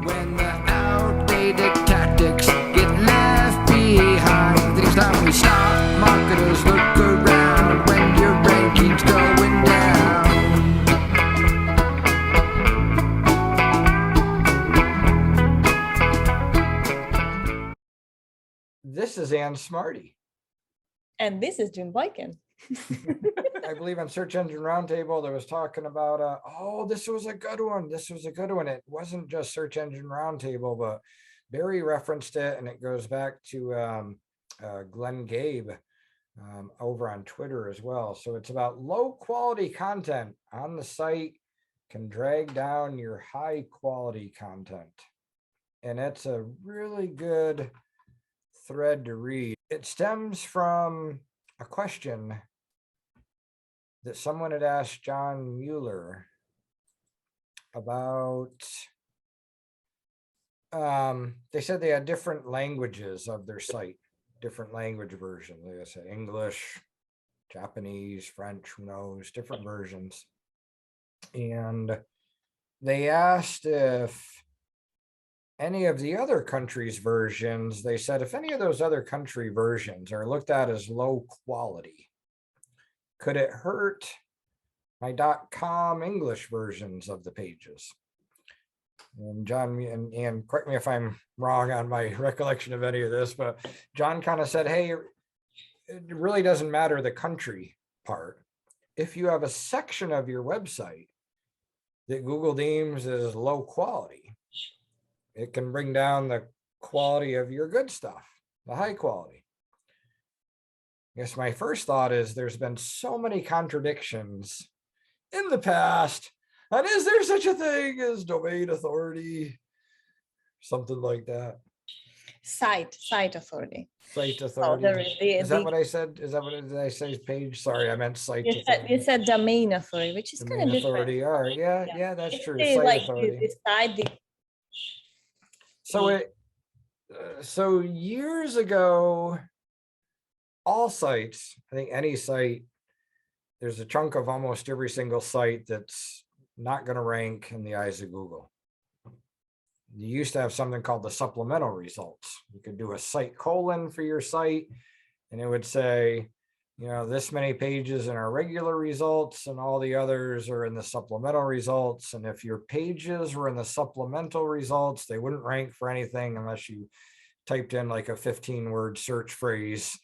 When the outdated tactics get left behind, it's time we stop. Marketers look around when your ranking's going down. This is Ann Smarty. And this is Boykin. I believe on Search Engine Roundtable, there was talking about, this was a good one. This was a good one. It wasn't just Search Engine Roundtable, but Barry referenced it, and it goes back to Glenn Gabe over on Twitter as well. So it's about low quality content on the site can drag down your high quality content. And it's a really good thread to read. It stems from a question that someone had asked John Mueller about. They said they had different languages of their site, different language versions. They said English, Japanese, French, who knows, different versions. And they asked if any of the other countries' versions, they said if any of those other country versions are looked at as low quality, could it hurt my .com English versions of the pages? And John, and correct me if I'm wrong on my recollection of any of this, but John kind of said, hey, it really doesn't matter the country part. If you have a section of your website that Google deems as low quality, it can bring down the quality of your good stuff, the high quality. I guess my first thought is there's been so many contradictions in the past. And is there such a thing as domain authority? Something like that. Site authority. Site authority. Is that what I said? Is that what did I say? Page? Sorry, I meant site authority. You said domain authority, which is kind of different. Authority. All right. Yeah, that's true. Site like authority. So years ago, all sites, I think any site, there's a chunk of almost every single site that's not going to rank in the eyes of Google. You used to have something called the supplemental results. You could do a site colon for your site, and it would say, this many pages in our regular results and all the others are in the supplemental results. And if your pages were in the supplemental results, they wouldn't rank for anything unless you typed in like a 15-word search phrase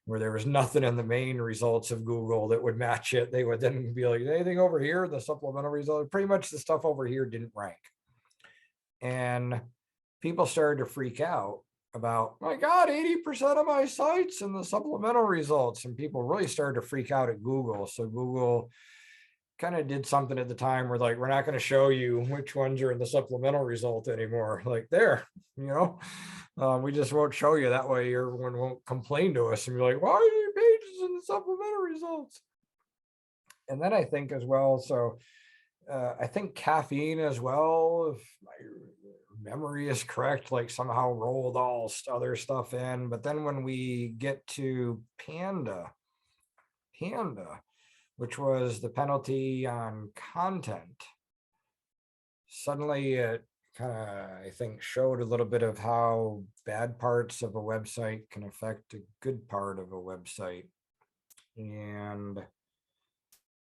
where there was nothing in the main results of Google that would match it. They would then be like, anything over here, the supplemental result, pretty much the stuff over here didn't rank. And people started to freak out about, my God, 80% of my sites in the supplemental results. And people really started to freak out at Google. So Google kind of did something at the time where like, we're not going to show you which ones are in the supplemental result anymore. Like there, we just won't show you. That way everyone won't complain to us and be like, why are your pages in the supplemental results? And then I think as well, so I think caffeine as well, if my memory is correct, like somehow rolled all other stuff in. But then when we get to Panda, which was the penalty on content, suddenly it kind of, I think, showed a little bit of how bad parts of a website can affect a good part of a website. And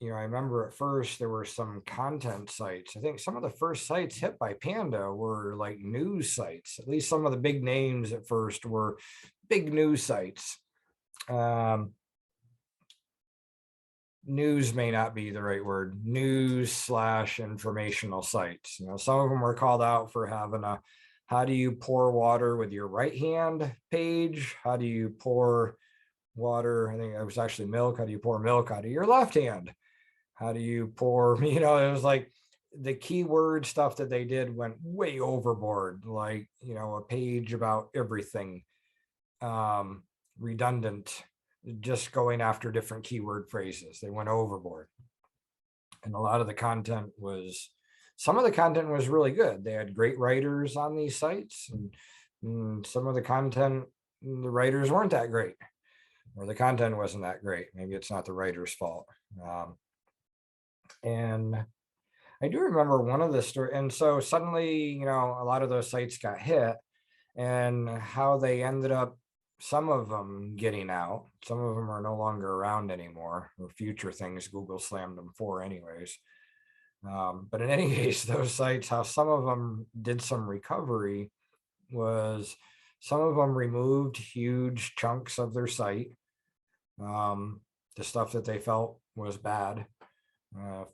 I remember at first there were some content sites. I think some of the first sites hit by Panda were like news sites. At least some of the big names at first were big news sites. News may not be the right word. News/informational sites. Some of them were called out for having a how do you pour water with your right hand page? How do you pour water? I think it was actually milk. How do you pour milk out of your left hand? How do you pour, it was like the keyword stuff that they did went way overboard. Like, a page about everything, redundant, just going after different keyword phrases. They went overboard. And a lot of the content was, some of the content was really good. They had great writers on these sites, and some of the content, the writers weren't that great, or the content wasn't that great. Maybe it's not the writer's fault. And I do remember one of the story, and so suddenly, a lot of those sites got hit, and how they ended up, some of them getting out, some of them are no longer around anymore, or future things Google slammed them for anyways. But in any case, those sites, how some of them did some recovery was some of them removed huge chunks of their site, the stuff that they felt was bad,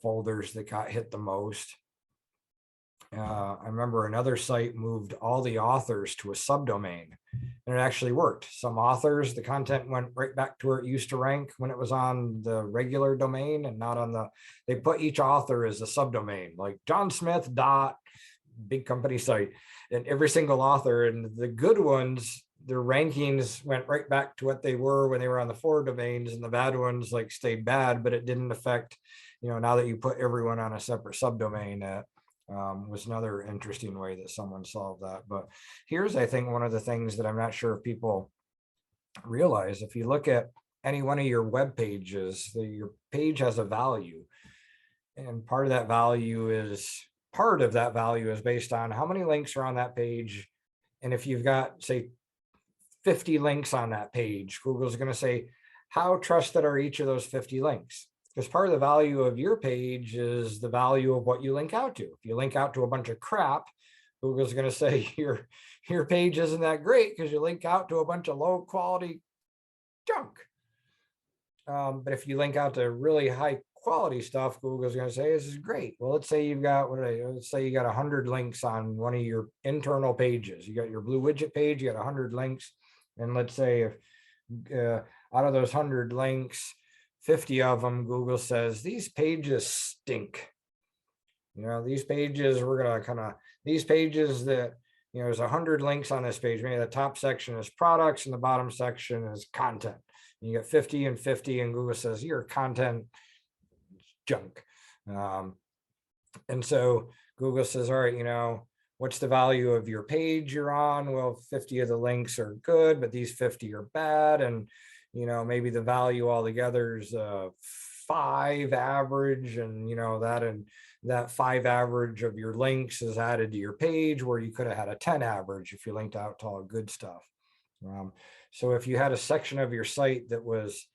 folders that got hit the most. I remember another site moved all the authors to a subdomain, and it actually worked. Some authors, the content went right back to where it used to rank when it was on the regular domain and not on they put each author as a subdomain, like John Smith dot big company site, and every single author, and the good ones, their rankings went right back to what they were when they were on the 4 domains, and the bad ones like stayed bad, but it didn't affect, now that you put everyone on a separate subdomain. Was another interesting way that someone solved that. But here's, I think, one of the things that I'm not sure if people realize. If you look at any one of your web pages, your page has a value, and part of that value is based on how many links are on that page. And if you've got, say, 50 links on that page, Google's going to say, how trusted are each of those 50 links? Because part of the value of your page is the value of what you link out to. If you link out to a bunch of crap, Google's going to say your page isn't that great because you link out to a bunch of low quality junk. But if you link out to really high quality stuff, Google's going to say this is great. Well, let's say you've got, let's say you got 100 links on one of your internal pages. You got your blue widget page, you got 100 links. And let's say if out of those 100 links, 50 of them, Google says, these pages stink. These pages, we're going to these pages that, there's 100 links on this page. Maybe the top section is products and the bottom section is content. And you get 50 and 50, and Google says, your content is junk. And so Google says, all right, what's the value of your page you're on? Well, 50 of the links are good, but these 50 are bad. And maybe the value altogether is 5 average, and that 5 average of your links is added to your page, where you could have had a 10 average if you linked out to all good stuff. So if you had a section of your site that was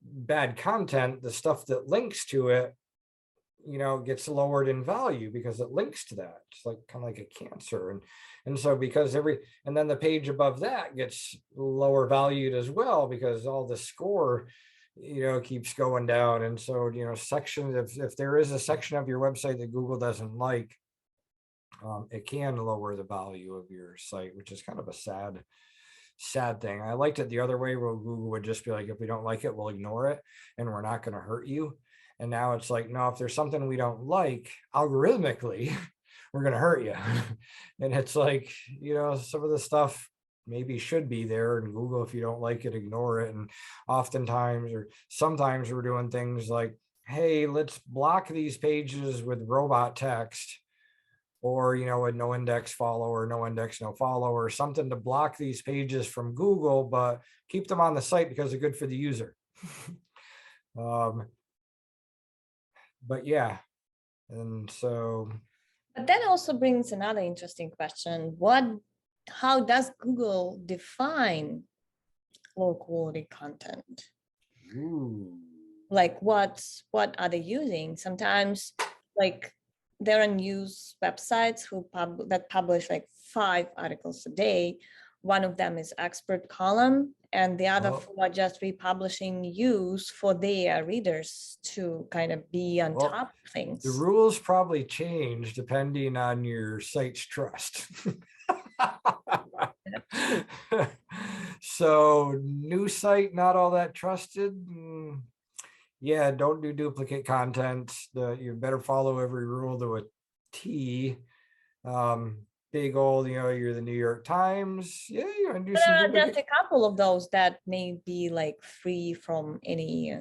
bad content, the stuff that links to it, gets lowered in value because it links to that. It's like kind of like a cancer. And so because and then the page above that gets lower valued as well, because all the score, keeps going down. And so, sections, if there is a section of your website that Google doesn't like, it can lower the value of your site, which is kind of a sad thing. I liked it the other way, where Google would just be like, if we don't like it, we'll ignore it and we're not going to hurt you. And now it's like, no, if there's something we don't like, algorithmically, we're going to hurt you. And it's like, some of the stuff maybe should be there, and Google, if you don't like it, ignore it. And oftentimes, or sometimes, we're doing things like, hey, let's block these pages with robot text, or, a no index follow, or no index, no follow, or something to block these pages from Google, but keep them on the site because they're good for the user. But yeah, and so. But that also brings another interesting question. How does Google define low quality content? Ooh. Like what are they using? Sometimes, like, there are news websites that publish like 5 articles a day. One of them is expert column, and the other 4 are just republishing news for their readers to kind of be on top of things. The rules probably change depending on your site's trust. So new site, not all that trusted. Yeah, don't do duplicate content. You better follow every rule to a T. Big old, you're the New York Times. Yeah, you want to do some just a couple of those that may be like free from any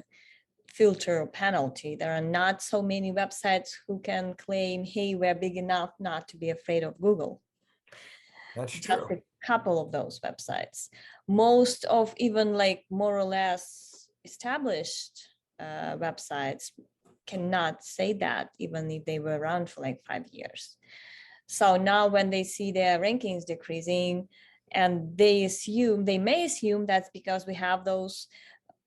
filter or penalty. There are not so many websites who can claim, hey, we're big enough not to be afraid of Google. That's true. Just a couple of those websites. Most of even like more or less established websites cannot say that even if they were around for like 5 years. So now when they see their rankings decreasing, and they may assume that's because we have those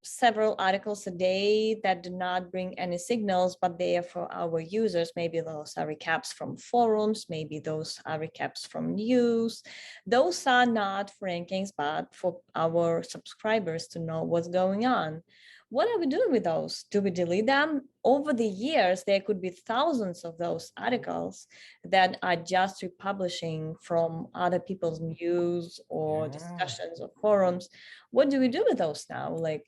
several articles a day that do not bring any signals, but they are for our users. Maybe those are recaps from forums, maybe those are recaps from news. Those are not for rankings, but for our subscribers to know what's going on. What are we doing with those? Do we delete them? Over the years, there could be thousands of those articles that are just republishing from other people's news or Yeah. discussions or forums. What do we do with those now? Like,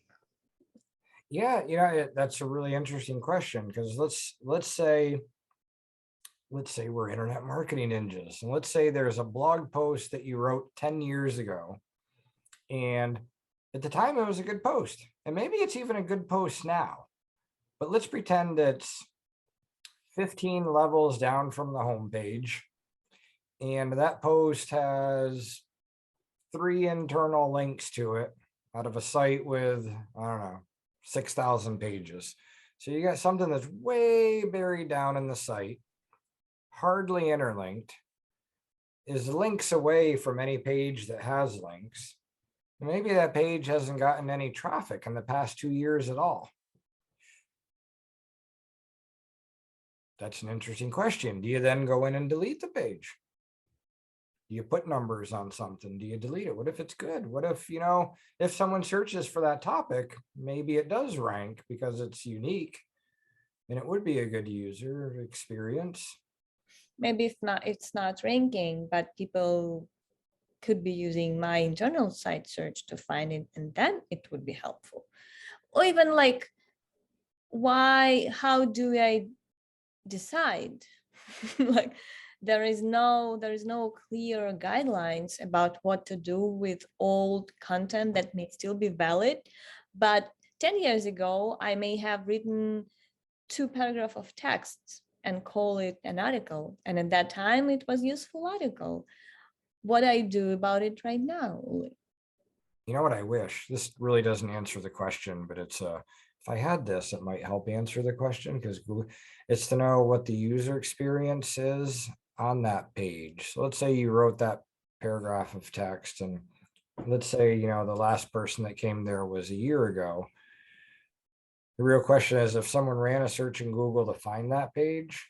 Yeah, that's a really interesting question, because let's say we're internet marketing ninjas, and let's say there's a blog post that you wrote 10 years ago, and at the time it was a good post, and maybe it's even a good post now, but let's pretend it's 15 levels down from the homepage, and that post has 3 internal links to it out of a site with, I don't know, 6,000 pages. So you got something that's way buried down in the site, hardly interlinked, is links away from any page that has links. Maybe that page hasn't gotten any traffic in the past 2 years at all. That's an interesting question. Do you then go in and delete the page? Do you put numbers on something? Do you delete it? What if it's good? What if, if someone searches for that topic, maybe it does rank because it's unique and it would be a good user experience. maybe if not, it's not ranking, but people could be using my internal site search to find it, and then it would be helpful. Or even like, how do I decide? Like, there is no clear guidelines about what to do with old content that may still be valid. But 10 years ago, I may have written 2 paragraphs of text and call it an article. And at that time, it was a useful article. What I do about it right now? You know what I wish? This really doesn't answer the question, but it's if I had this, it might help answer the question, because it's to know what the user experience is on that page. So let's say you wrote that paragraph of text, and let's say, the last person that came there was a year ago. The real question is, if someone ran a search in Google to find that page,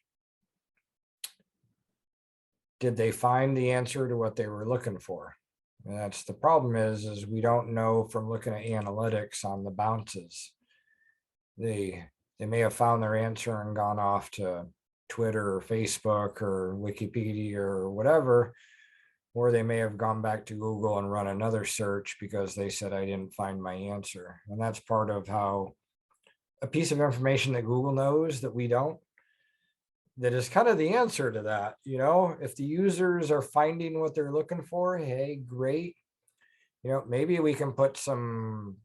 did they find the answer to what they were looking for? And that's the problem is we don't know from looking at analytics on the bounces. They may have found their answer and gone off to Twitter or Facebook or Wikipedia or whatever, or they may have gone back to Google and run another search because they said, I didn't find my answer. And that's part of how a piece of information that Google knows that we don't, that is kind of the answer to that. If the users are finding what they're looking for, hey, great. Maybe we can put some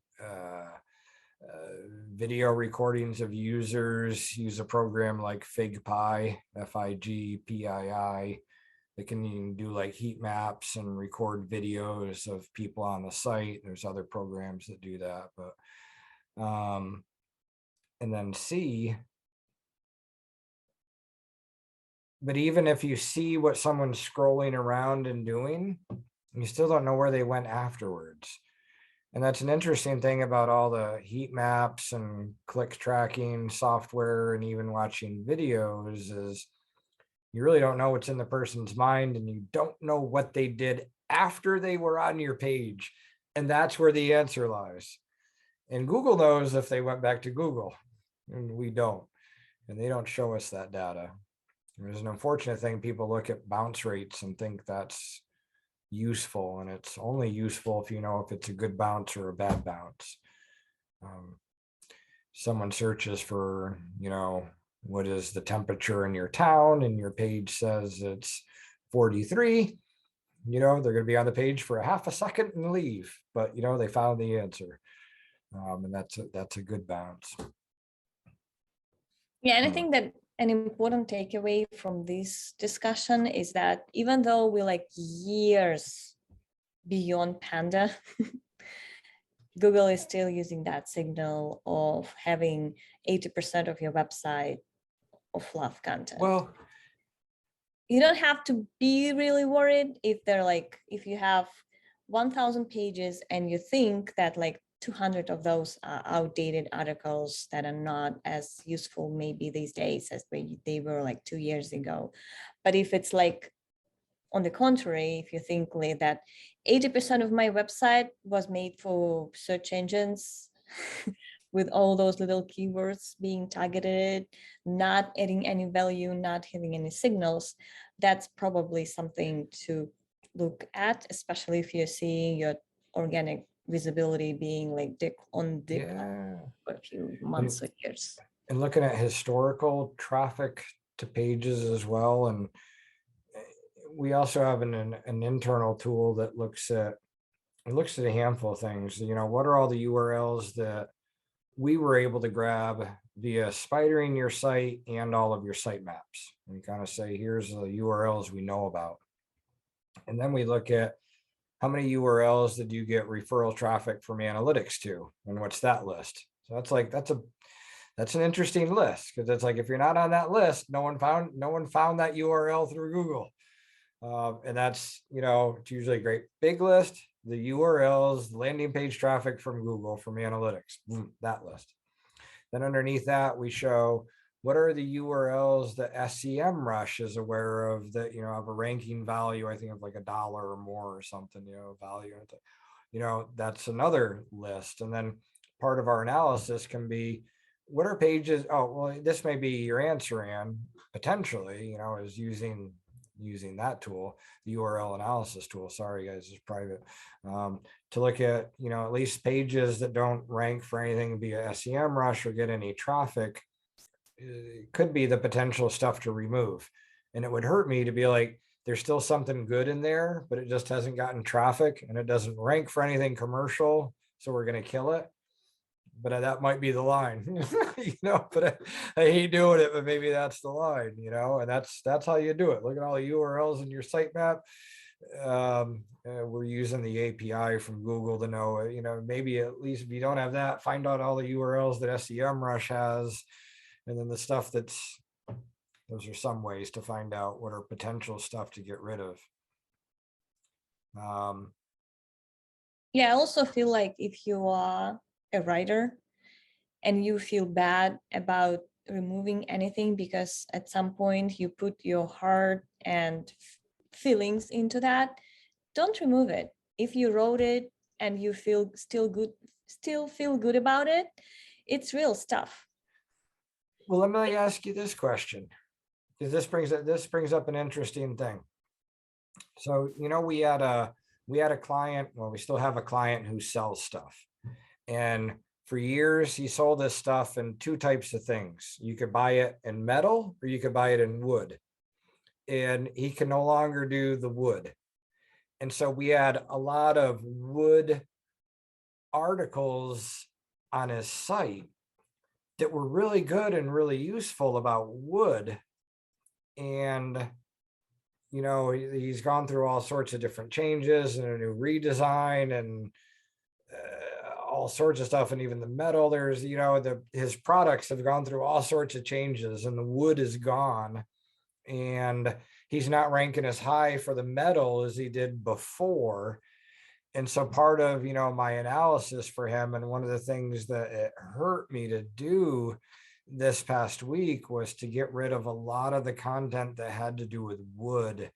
video recordings of users, use a program like FigPi, FIGPII. They can do like heat maps and record videos of people on the site. There's other programs that do that, but and then see. But even if you see what someone's scrolling around and doing, you still don't know where they went afterwards. And that's an interesting thing about all the heat maps and click tracking software and even watching videos, is you really don't know what's in the person's mind, and you don't know what they did after they were on your page. And that's where the answer lies. And Google knows if they went back to Google, and we don't. And they don't show us that data. There's an unfortunate thing. People look at bounce rates and think that's useful, and it's only useful if you know if it's a good bounce or a bad bounce. Someone searches for, what is the temperature in your town, and your page says it's 43, they're going to be on the page for a half a second and leave, but they found the answer. And that's a good bounce. Yeah, and I think that an important takeaway from this discussion is that even though we're like years beyond Panda, Google is still using that signal of having 80% of your website of fluff content. Well, you don't have to be really worried if they're like, if you have 1,000 pages and you think that like 200 of those are outdated articles that are not as useful maybe these days as they were like 2 years ago. But if it's like, on the contrary, if you think like that 80% of my website was made for search engines with all those little keywords being targeted, not adding any value, not having any signals, that's probably something to look at, especially if you're seeing your organic visibility being like dip yeah. for a few months or years. And looking at historical traffic to pages as well. And we also have an internal tool that looks at a handful of things. You know, what are all the URLs that we were able to grab via spidering your site and all of your site maps, and kind of say, here's the URLs we know about. And then we look at how many URLs did you get referral traffic from analytics to, and what's that list? So that's an interesting list, because it's like, if you're not on that list, no one found that URL through Google. And that's, you know, it's usually a great big list. The URLs, landing page traffic from Google, from analytics, that list. Then underneath that, we show what are the URLs that SEMrush is aware of that, you know, have a ranking value, I think of like $1 or more or something, you know, value. You know, that's another list. And then part of our analysis can be, what are pages? Oh, well, this may be your answer, Ann, potentially, you know, is using that tool, the URL analysis tool. Sorry guys, it's private. To look at, you know, at least pages that don't rank for anything via SEMrush or get any traffic, could be the potential stuff to remove. And it would hurt me to be like, there's still something good in there, but it just hasn't gotten traffic and it doesn't rank for anything commercial, so we're going to kill it. But that might be the line, you know, but I hate doing it, but maybe that's the line, you know, and that's how you do it. Look at all the URLs in your sitemap. We're using the API from Google to know, you know, maybe at least if you don't have that, find out all the URLs that SEMrush has. And then the stuff those are some ways to find out what are potential stuff to get rid of. Yeah, I also feel like if you are a writer and you feel bad about removing anything because at some point you put your heart and feelings into that, don't remove it. If you wrote it and you feel still feel good about it, it's real stuff. Well, let me ask you this question, because this brings up an interesting thing. So, you know, we had a client, well, we still have a client who sells stuff. And for years, he sold this stuff in two types of things. You could buy it in metal or you could buy it in wood. And he can no longer do the wood. And so we had a lot of wood articles on his site that were really good and really useful about wood. And, you know, he's gone through all sorts of different changes and a new redesign and all sorts of stuff. And even the metal, there's, you know, his products have gone through all sorts of changes and the wood is gone. And he's not ranking as high for the metal as he did before. And so part of, you know, my analysis for him, and one of the things that it hurt me to do this past week, was to get rid of a lot of the content that had to do with wood.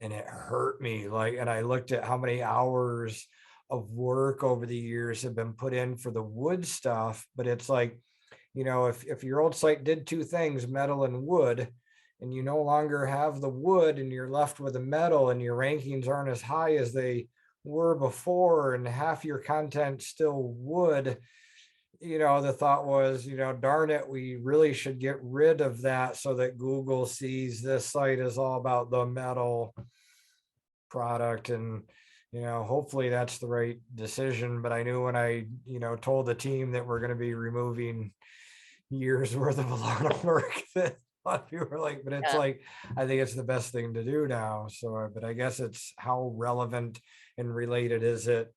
And it hurt me, like, and I looked at how many hours of work over the years have been put in for the wood stuff. But it's like, you know, if your old site did two things, metal and wood, and you no longer have the wood and you're left with the metal and your rankings aren't as high as they were before and half your content still wood, you know, the thought was, you know, darn it, we really should get rid of that so that Google sees this site is all about the metal product. And, you know, hopefully that's the right decision. But I knew when I, you know, told the team that we're going to be removing years worth of a lot of work, that a lot of people were like, but it's like, I think it's the best thing to do now. So, but I guess it's how relevant and related is it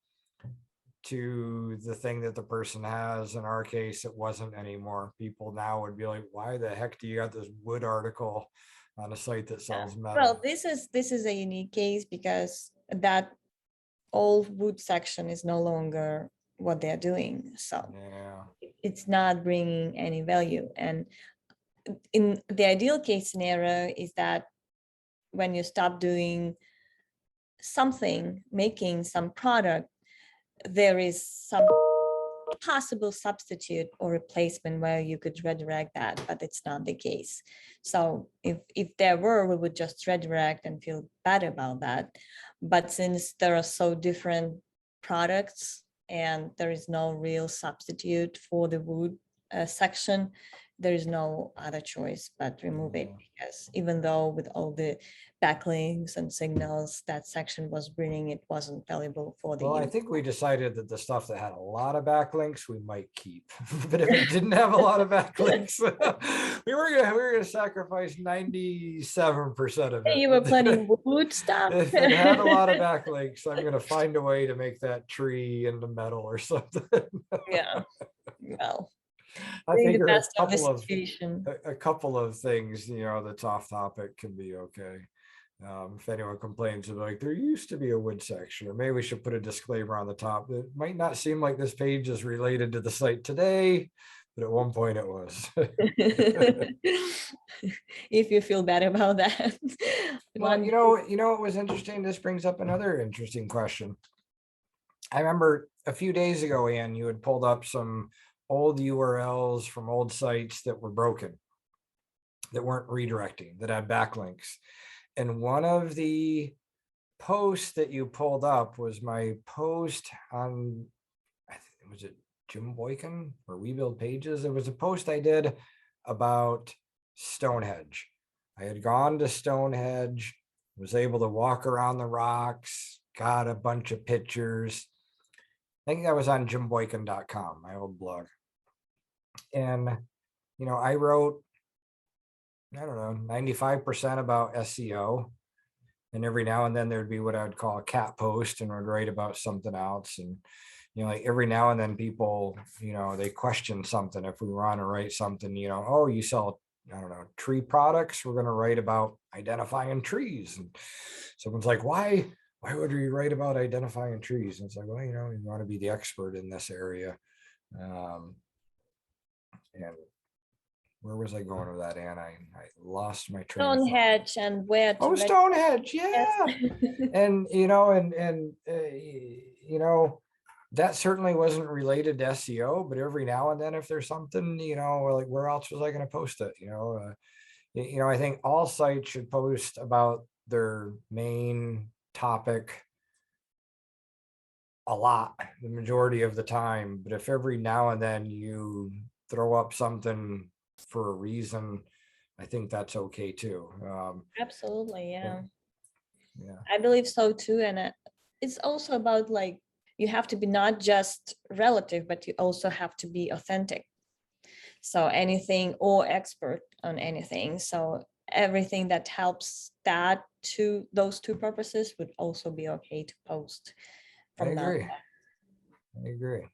to the thing that the person has. In our case, it wasn't anymore. People now would be like, why the heck do you got this wood article on a site that sells metal? Well, this is a unique case because that old wood section is no longer what they're doing. So Yeah. it's not bringing any value. And in the ideal case scenario is that when you stop doing something, making some product, there is some possible substitute or replacement where you could redirect that, but it's not the case. So if there were, we would just redirect and feel bad about that. But since there are so different products and there is no real substitute for the wood section, there is no other choice but remove it, because even though with all the backlinks and signals that section was bringing, it wasn't valuable for the Well, I user. think we decided that the stuff that had a lot of backlinks we might keep, but if it didn't have a lot of backlinks, we were gonna sacrifice 97% of Hey, it. you were planning wood stuff. If it had a lot of backlinks, I'm gonna find a way to make that tree into metal or something. Yeah, well, I doing the figure best of the situation. a couple of things, that's off topic can be okay. If anyone complains, like there used to be a wood section, or maybe we should put a disclaimer on the top. It might not seem like this page is related to the site today, but at one point it was. If you feel bad about that. Well, it was interesting. This brings up another interesting question. I remember a few days ago, Ann, you had pulled up some old URLs from old sites that were broken, that weren't redirecting, that had backlinks. And one of the posts that you pulled up was my post on, was it Jim Boykin or We Build Pages? It was a post I did about Stonehenge. I had gone to Stonehenge, was able to walk around the rocks, got a bunch of pictures. I think that was on jimboykin.com, my old blog. And, I wrote, I don't know, 95% about SEO. And every now and then there'd be what I would call a cat post, and would write about something else. And, like every now and then people, they question something. If we want to write something, oh, you sell, I don't know, tree products, we're going to write about identifying trees. And someone's like, why would we write about identifying trees? And it's like, well, you want to be the expert in this area. And where was I going with that, Ann? I lost my train of thought. Stonehenge and where to. Oh, Stonehenge, yeah. And that certainly wasn't related to SEO, but every now and then, if there's something, like where else was I going to post it? I think all sites should post about their main topic a lot, the majority of the time. But if every now and then you throw up something for a reason, I think that's okay too. Absolutely, yeah. Yeah, I believe so too. And it's also about like, you have to be not just relative, but you also have to be authentic. So anything, or expert on anything. So everything that helps that to those two purposes would also be okay to post I from now. agree. I agree.